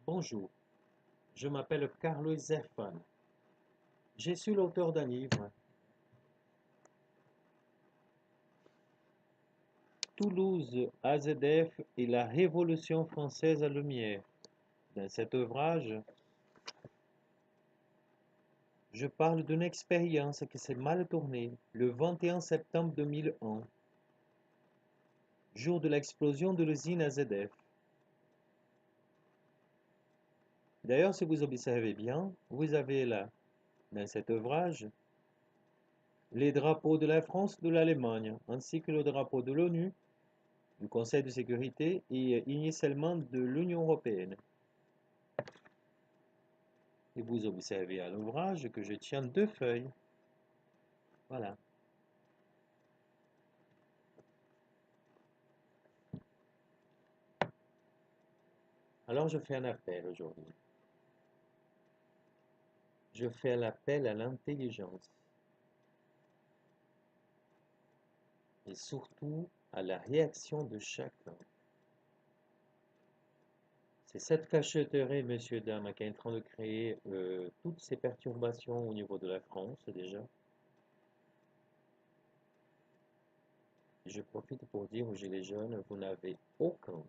Bonjour, je m'appelle Carlos Zerfan. Je suis l'auteur d'un livre, Toulouse, AZF et la Révolution française à lumière. Dans cet ouvrage, je parle d'une expérience qui s'est mal tournée le 21 septembre 2001, jour de l'explosion de l'usine AZF. D'ailleurs, si vous observez bien, vous avez là, dans cet ouvrage, les drapeaux de la France et de l'Allemagne, ainsi que le drapeau de l'ONU, du Conseil de sécurité et initialement de l'Union européenne. Et vous observez à l'ouvrage que je tiens deux feuilles. Voilà. Alors je fais un appel aujourd'hui. Je fais l'appel à l'intelligence et surtout à la réaction de chacun. C'est cette cachotterie, messieurs, dames, qui est en train de créer toutes ces perturbations au niveau de la France déjà. Et je profite pour dire aux Gilets jaunes, vous n'avez aucune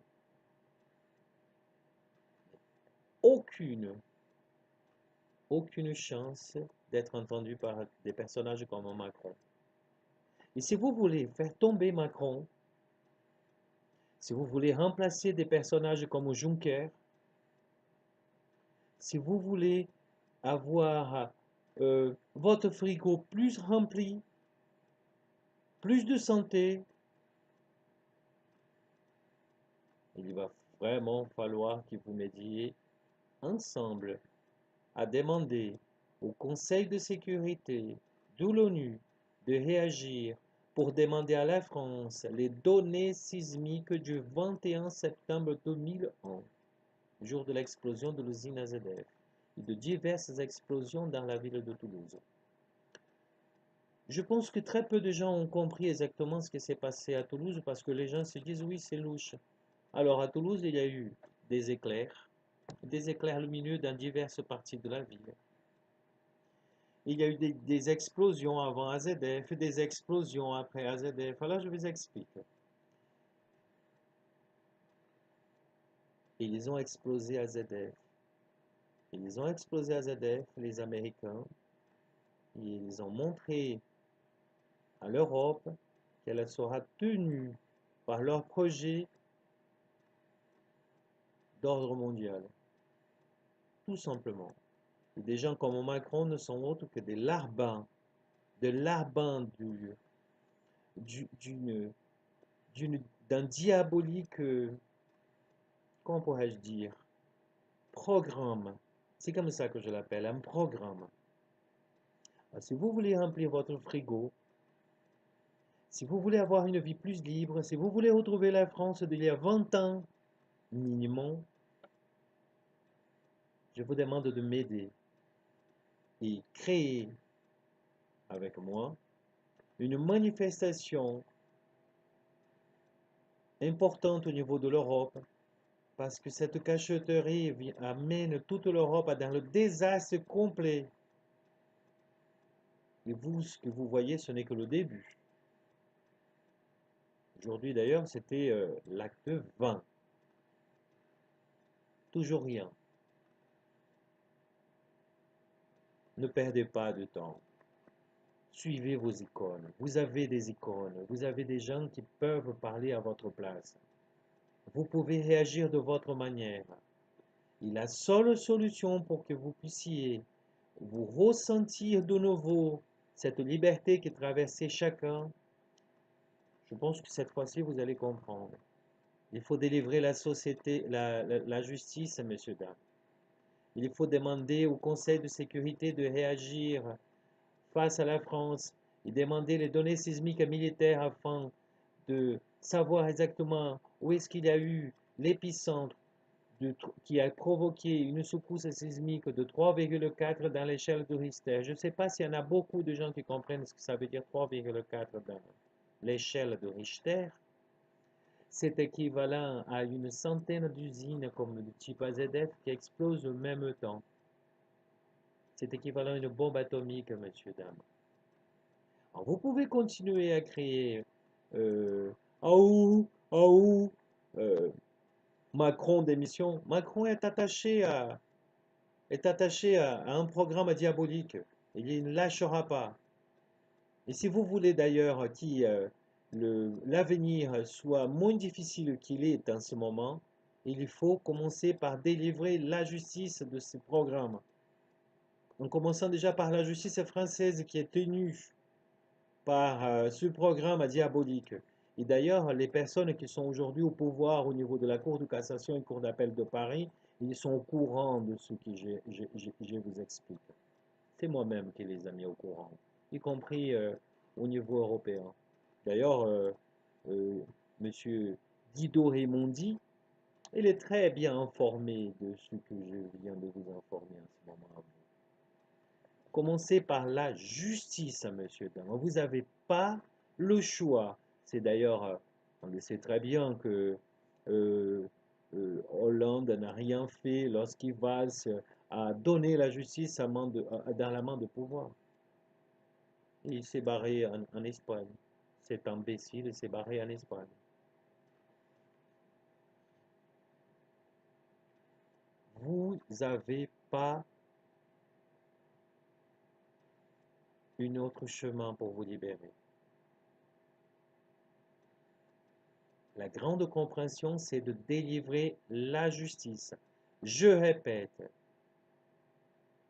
chance d'être entendu par des personnages comme Macron. Et si vous voulez faire tomber Macron, si vous voulez remplacer des personnages comme Juncker, si vous voulez avoir votre frigo plus rempli, plus de santé, il va vraiment falloir que vous m'aidiez ensemble à demander au Conseil de sécurité de l'ONU de réagir pour demander à la France les données sismiques du 21 septembre 2001, jour de l'explosion de l'usine AZF, et de diverses explosions dans la ville de Toulouse. Je pense que très peu de gens ont compris exactement ce qui s'est passé à Toulouse parce que les gens se disent oui, c'est louche. Alors à Toulouse, il y a eu des éclairs lumineux dans diverses parties de la ville. Il y a eu des explosions avant AZF, des explosions après AZF. Alors je vous explique. Ils ont explosé AZF. Ils ont explosé AZF, les Américains. Ils ont montré à l'Europe qu'elle sera tenue par leur projet d'ordre mondial. Tout simplement. Et des gens comme Macron ne sont autres que des larbins, d'un diabolique, comment pourrais-je dire, programme. C'est comme ça que je l'appelle, un programme. Alors, si vous voulez remplir votre frigo, si vous voulez avoir une vie plus libre, si vous voulez retrouver la France d'il y a 20 ans, minimum, je vous demande de m'aider et créer avec moi une manifestation importante au niveau de l'Europe parce que cette cachotterie amène toute l'Europe dans le désastre complet. Et vous, ce que vous voyez, ce n'est que le début. Aujourd'hui, d'ailleurs, c'était l'acte 20. Toujours rien. Ne perdez pas de temps. Suivez vos icônes. Vous avez des icônes. Vous avez des gens qui peuvent parler à votre place. Vous pouvez réagir de votre manière. Et la seule solution pour que vous puissiez vous ressentir de nouveau cette liberté qui traversait chacun, je pense que cette fois-ci, vous allez comprendre. Il faut délivrer la société, la justice, messieurs, dames. Il faut demander au Conseil de sécurité de réagir face à la France et demander les données sismiques et militaires afin de savoir exactement où est-ce qu'il y a eu l'épicentre qui a provoqué une secousse sismique de 3,4 dans l'échelle de Richter. Je ne sais pas s'il y en a beaucoup de gens qui comprennent ce que ça veut dire 3,4 dans l'échelle de Richter. c'est équivalent à une centaine d'usines comme le type AZF qui explosent en même temps. C'est équivalent à une bombe atomique, messieurs, dames. Alors, vous pouvez continuer à créer Aou, Aou, euh, Macron démission. Macron est attaché à un programme diabolique. Il ne lâchera pas. Et si vous voulez d'ailleurs l'avenir soit moins difficile qu'il est en ce moment, il faut commencer par délivrer la justice de ce programme. En commençant déjà par la justice française qui est tenue par ce programme diabolique. Et d'ailleurs, les personnes qui sont aujourd'hui au pouvoir au niveau de la Cour de cassation et Cour d'appel de Paris, ils sont au courant de ce que je vous explique. C'est moi-même qui les ai mis au courant, y compris au niveau européen. D'ailleurs, euh, Monsieur Guido Raimondi, il est très bien informé de ce que je viens de vous informer en ce moment. Commencez par la justice, monsieur Dang. Vous n'avez pas le choix. C'est d'ailleurs, on le sait très bien que euh, Hollande n'a rien fait lorsqu'il va à donner la justice dans la main de pouvoir. Et il s'est barré en Espagne. Cet imbécile s'est barré en Espagne. Vous n'avez pas un autre chemin pour vous libérer. La grande compréhension, c'est de délivrer la justice. Je répète,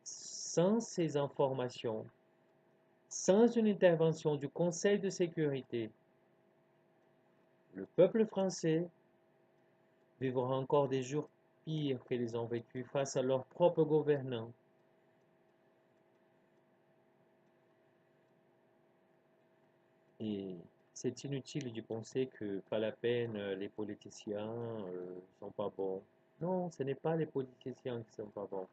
sans ces informations, sans une intervention du Conseil de sécurité, le peuple français vivra encore des jours pires qu'ils ont vécu face à leurs propres gouvernants. Et c'est inutile de penser que pas la peine, les politiciens sont pas bons. Non, ce n'est pas les politiciens qui sont pas bons.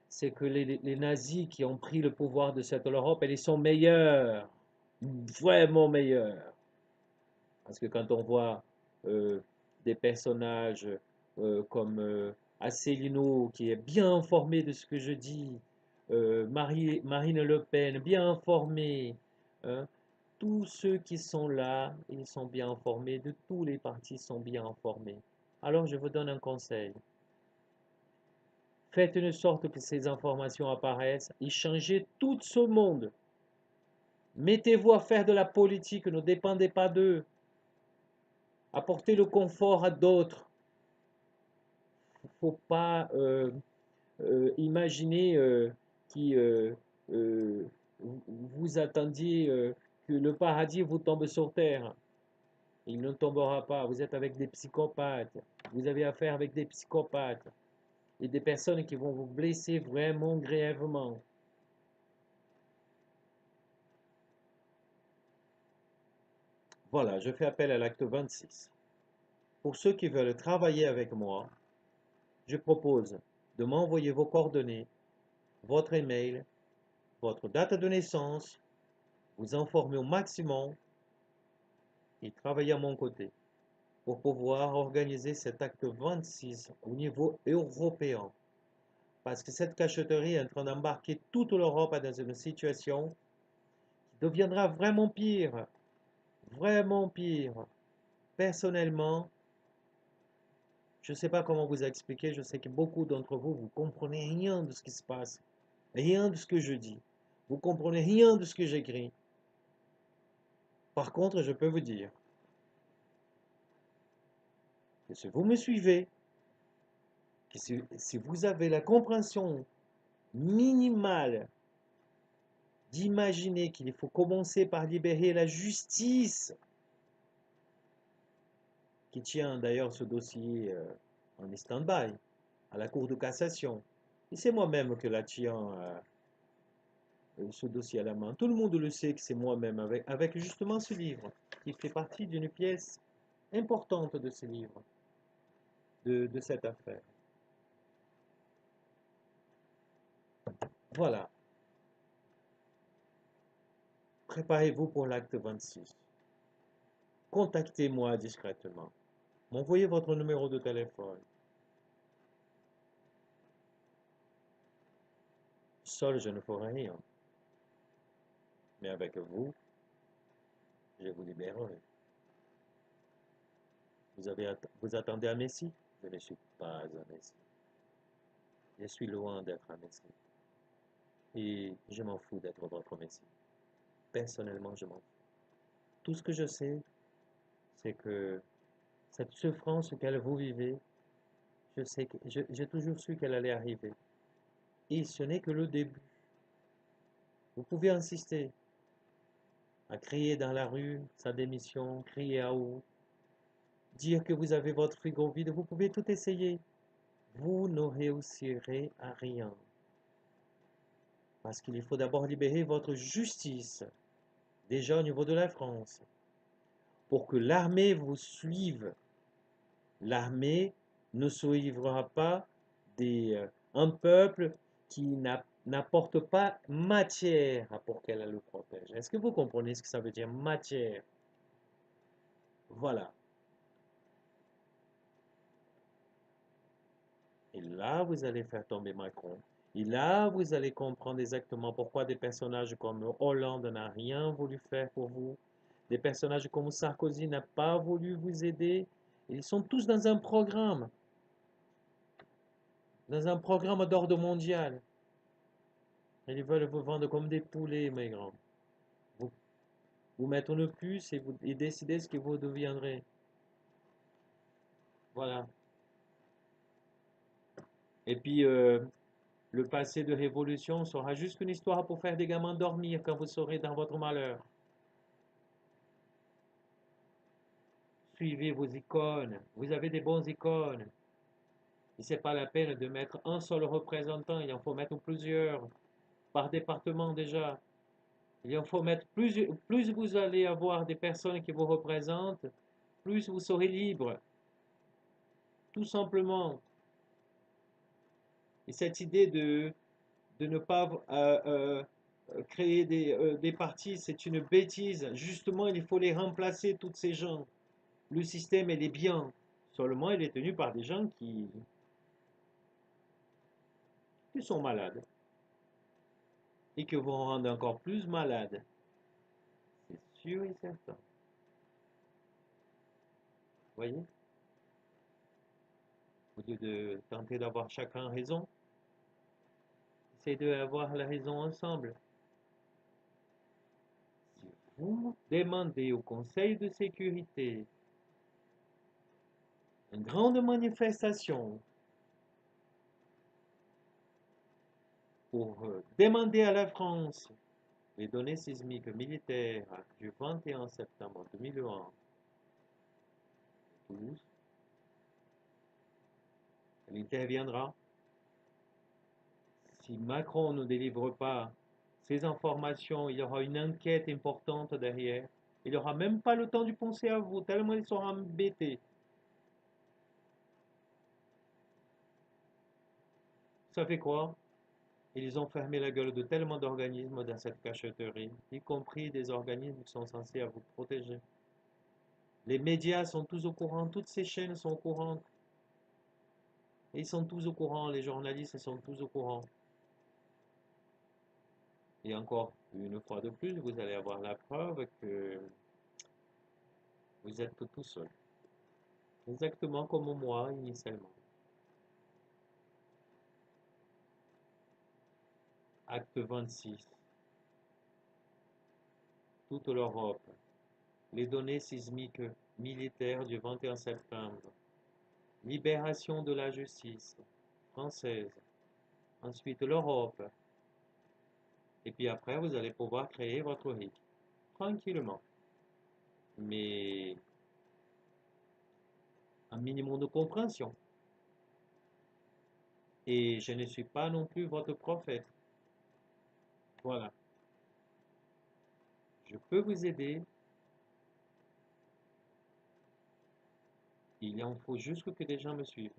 C'est que les nazis qui ont pris le pouvoir de cette Europe, ils sont meilleurs, vraiment meilleurs. Parce que quand on voit euh, des personnages comme Asselineau, qui est bien informé de ce que je dis, Marine Le Pen, bien informé, hein, tous ceux qui sont là, ils sont bien informés, de tous les partis sont bien informés. Alors je vous donne un conseil. Faites une sorte que ces informations apparaissent et changez tout ce monde. Mettez-vous à faire de la politique, ne dépendez pas d'eux. Apportez le confort à d'autres. Il ne faut pas imaginer que euh, vous attendiez que le paradis vous tombe sur terre. Il ne tombera pas. Vous êtes avec des psychopathes. Vous avez affaire avec des psychopathes et des personnes qui vont vous blesser vraiment grièvement. Voilà, je fais appel à l'acte 26. Pour ceux qui veulent travailler avec moi, je propose de m'envoyer vos coordonnées, votre email, votre date de naissance, vous informer au maximum et travailler à mon côté pour pouvoir organiser cet acte 26 au niveau européen. Parce que cette cachotterie est en train d'embarquer toute l'Europe dans une situation qui deviendra vraiment pire. Vraiment pire. Personnellement, je ne sais pas comment vous expliquer. Je sais que beaucoup d'entre vous, vous comprenez rien de ce qui se passe. Rien de ce que je dis. Vous comprenez rien de ce que j'écris. Par contre, je peux vous dire que si vous me suivez, que si vous avez la compréhension minimale d'imaginer qu'il faut commencer par libérer la justice, qui tient d'ailleurs ce dossier en stand-by à la Cour de cassation. Et c'est moi-même qui la tiens ce dossier à la main. Tout le monde le sait que c'est moi-même avec justement ce livre, qui fait partie d'une pièce importante de ce livre, de cette affaire. Voilà. Préparez-vous pour l'acte 26. contactez-moi discrètement. M'envoyez votre numéro de téléphone. Seul, je ne ferai rien. Mais avec vous, je vous libérerai. Vous attendez un Messie? Je ne suis pas un Messie. Je suis loin d'être un Messie. Et je m'en fous d'être votre Messie. Personnellement, je m'en fous. Tout ce que je sais, c'est que cette souffrance qu'elle vous vivez, je sais que j'ai toujours su qu'elle allait arriver. Et ce n'est que le début. Vous pouvez insister à crier dans la rue sa démission, crier à haut, dire que vous avez votre frigo vide. Vous pouvez tout essayer. Vous ne réussirez à rien. Parce qu'il faut d'abord libérer votre justice, déjà au niveau de la France, pour que l'armée vous suive. L'armée ne suivra pas un peuple qui n'apporte pas matière pour qu'elle le protège. Est-ce que vous comprenez ce que ça veut dire, matière? Voilà. Et là, vous allez faire tomber Macron. Et là, vous allez comprendre exactement pourquoi des personnages comme Hollande n'a rien voulu faire pour vous. Des personnages comme Sarkozy n'a pas voulu vous aider. Ils sont tous dans un programme d'ordre mondial. Ils veulent vous vendre comme des poulets, mes grands. Vous, vous mettre une puce et décider ce que vous deviendrez. Voilà. Et puis, le passé de révolution sera juste une histoire pour faire des gamins dormir quand vous serez dans votre malheur. Suivez vos icônes. Vous avez des bons icônes. Et c'est pas la peine de mettre un seul représentant. Il en faut mettre plusieurs par département déjà. Il en faut mettre plusieurs. Plus vous allez avoir des personnes qui vous représentent, plus vous serez libre. Tout simplement. Et cette idée de ne pas créer des partis, c'est une bêtise. Justement, il faut les remplacer, toutes ces gens. Le système, il est bien. Seulement, il est tenu par des gens qui sont malades et qui vont rendre encore plus malades. C'est sûr et certain. Vous voyez? Au lieu de tenter d'avoir chacun raison, c'est d'avoir la raison ensemble. Si vous demandez au Conseil de sécurité une grande manifestation pour demander à la France les données sismiques militaires du 21 septembre 2001, elle interviendra. Si Macron ne délivre pas ces informations, il y aura une enquête importante derrière. Il n'aura même pas le temps de penser à vous, tellement ils seront embêtés. Ça fait quoi? Ils ont fermé la gueule de tellement d'organismes dans cette cachotterie, y compris des organismes qui sont censés vous protéger. Les médias sont tous au courant, toutes ces chaînes sont au courant. Et ils sont tous au courant, les journalistes sont tous au courant. Et encore une fois de plus, vous allez avoir la preuve que vous êtes tout seul. Exactement comme moi initialement. Acte 26. Toute l'Europe. Les données sismiques militaires du 21 septembre. Libération de la justice française. Ensuite l'Europe. Et puis après, vous allez pouvoir créer votre RIC. Tranquillement. Mais un minimum de compréhension. Et je ne suis pas non plus votre prophète. Voilà. Je peux vous aider. Il en faut juste que des gens me suivent.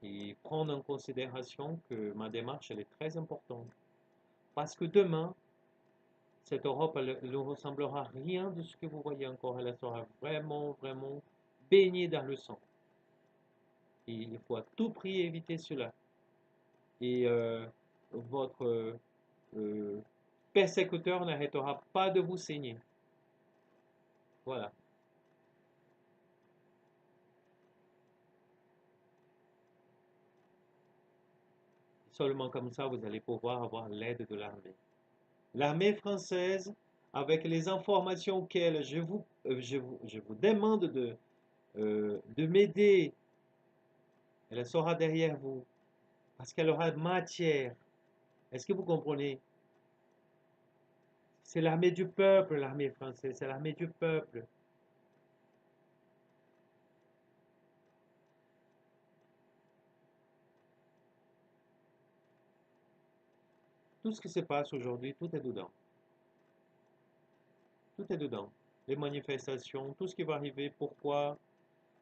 Et prendre en considération que ma démarche, elle est très importante. Parce que demain, Cette Europe, elle ne ressemblera à rien de ce que vous voyez encore. Elle sera vraiment, vraiment baignée dans le sang. Et il faut à tout prix éviter cela. Et votre euh, persécuteur n'arrêtera pas de vous saigner. Voilà. Seulement comme ça, vous allez pouvoir avoir l'aide de l'armée. L'armée française, avec les informations auxquelles je vous demande de m'aider, elle sera derrière vous, parce qu'elle aura matière. Est-ce que vous comprenez? C'est l'armée du peuple, l'armée française, c'est l'armée du peuple. Tout ce qui se passe aujourd'hui, tout est dedans. Tout est dedans. Les manifestations, tout ce qui va arriver, pourquoi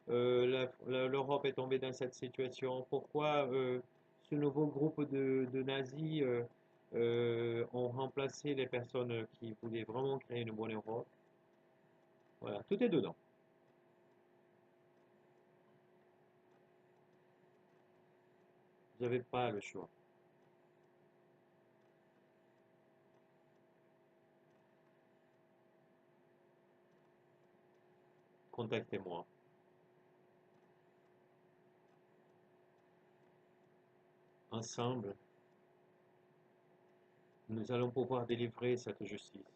l'Europe est tombée dans cette situation, pourquoi ce nouveau groupe de nazis ont remplacé les personnes qui voulaient vraiment créer une bonne Europe. Voilà, tout est dedans. Vous n'avez pas le choix. Contactez-moi. Ensemble, nous allons pouvoir délivrer cette justice.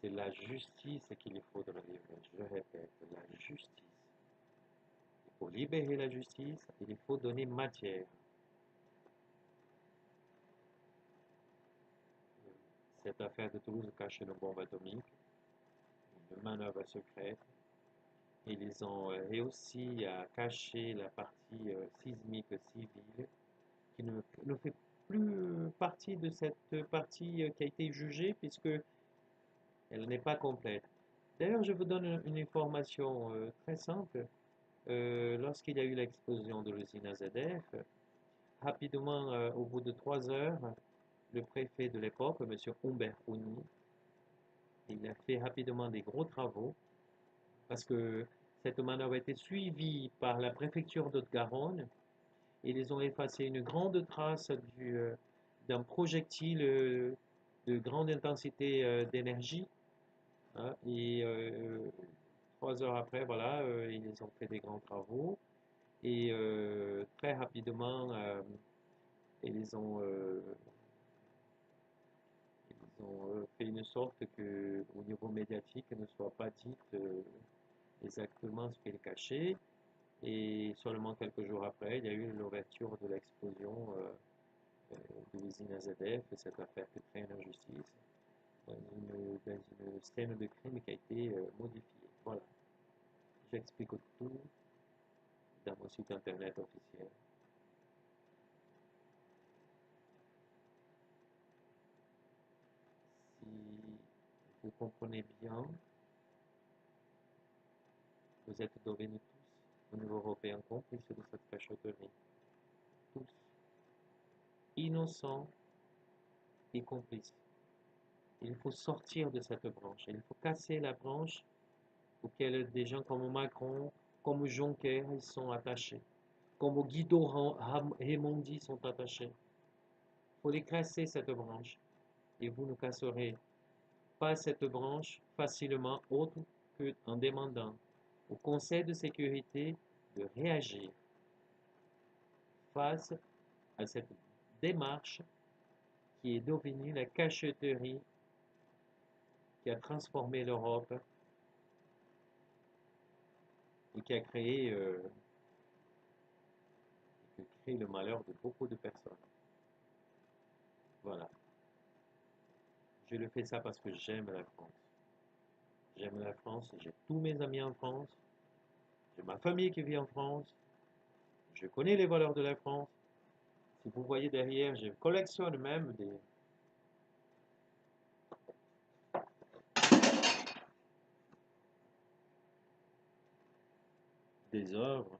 C'est la justice qu'il faudra livrer. Je répète, la justice. Pour libérer la justice, il faut donner matière. Cette affaire de Toulouse cache une bombe atomique, une manœuvre secrète. Ils ont réussi à cacher la partie sismique civile qui ne fait plus partie de cette partie qui a été jugée puisque elle n'est pas complète. D'ailleurs, je vous donne une information très simple. Lorsqu'il y a eu l'explosion de l'usine AZF, rapidement, au bout de 3 heures, le préfet de l'époque, M. Humbert Huny, il a fait rapidement des gros travaux parce que cette manœuvre a été suivie par la préfecture de Haute-Garonne et ils ont effacé une grande trace d'un projectile de grande intensité d'énergie, hein. Et 3 heures après, voilà, ils ont fait des grands travaux et très rapidement, ils ont fait une sorte que, au niveau médiatique, ne soit pas dit exactement ce qu'il cachait. Et seulement quelques jours après, il y a eu l'ouverture de l'explosion euh, de l'usine AZF et cette affaire qui traîne en justice dans une scène de crime qui a été modifiée. Voilà, j'explique tout dans mon site internet officiel. Si vous comprenez bien, vous êtes devenus tous, au niveau européen, complices de cette cachotterie. Tous, innocents et complices. Il faut sortir de cette branche. Il faut casser la branche auquel des gens comme Macron, comme Juncker, ils sont attachés, comme Guido Raimondi sont attachés. Il faut les casser cette branche. Et vous ne casserez pas cette branche facilement autre qu'en demandant au Conseil de sécurité de réagir face à cette démarche qui est devenue la cachotterie qui a transformé l'Europe et qui a créé le malheur de beaucoup de personnes. Voilà. Je le fais ça parce que j'aime la France. J'aime la France, j'ai tous mes amis en France, j'ai ma famille qui vit en France, je connais les valeurs de la France. Si vous voyez derrière, je collectionne même des œuvres.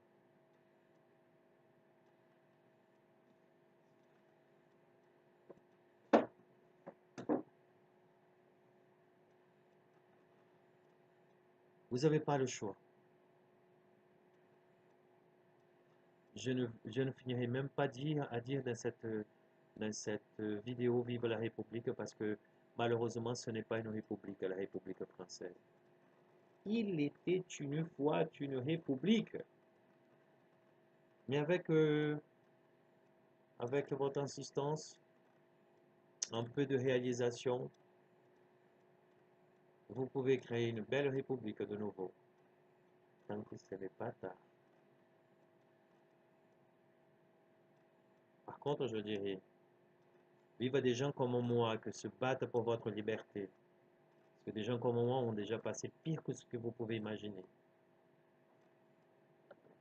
Vous n'avez pas le choix. Je ne finirai même pas à dire dans cette vidéo Vive la République parce que malheureusement ce n'est pas une république, la République française. Il était une fois une république. Mais avec votre insistance, un peu de réalisation, vous pouvez créer une belle république de nouveau, tant que ce n'est pas tard. Par contre, je dirais, vive des gens comme moi qui se battent pour votre liberté. Parce que des gens comme moi ont déjà passé pire que ce que vous pouvez imaginer.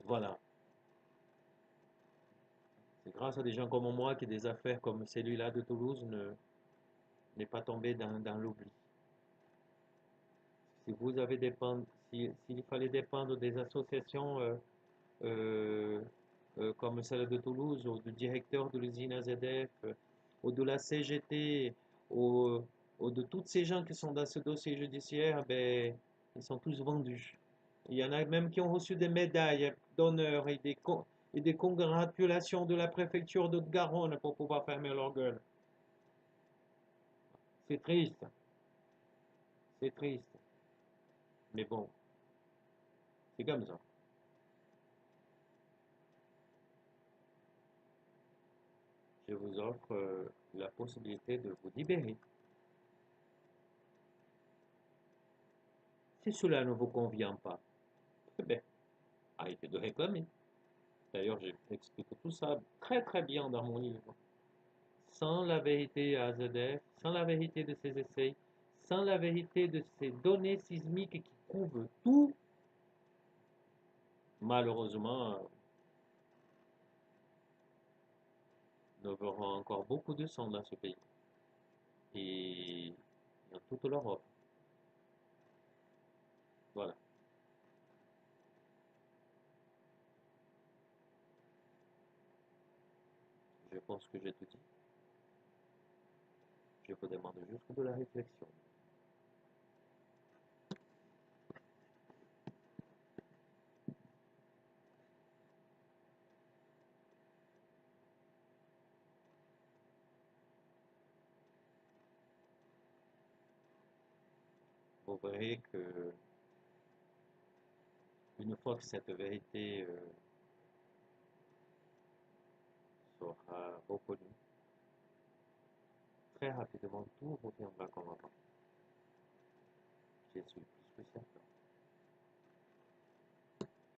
Voilà. C'est grâce à des gens comme moi que des affaires comme celui-là de Toulouse n'est pas tombé dans l'oubli. Si vous avez s'il fallait dépendre des associations euh, comme celle de Toulouse, ou du directeur de l'usine AZF, ou de la CGT, ou, ou de tous ces gens qui sont dans ce dossier judiciaire, ben, ils sont tous vendus. Il y en a même qui ont reçu des médailles d'honneur et des congratulations de la préfecture de Garonne pour pouvoir fermer leur gueule. C'est triste, c'est triste. Mais bon, c'est comme ça. Je vous offre la possibilité de vous libérer. Si cela ne vous convient pas, eh bien, arrêtez de réclamer. D'ailleurs, j'explique tout ça très très bien dans mon livre. Sans la vérité AZF, sans la vérité de ces essais, sans la vérité de ces données sismiques qui couvrent tout, malheureusement, nous verrons encore beaucoup de sang dans ce pays et dans toute l'Europe. Voilà, je pense que j'ai tout dit. Je vous demande juste de la réflexion. Vous verrez que une fois que cette vérité sera reconnue, très rapidement tout reviendra comme avant. Je suis plus que certain.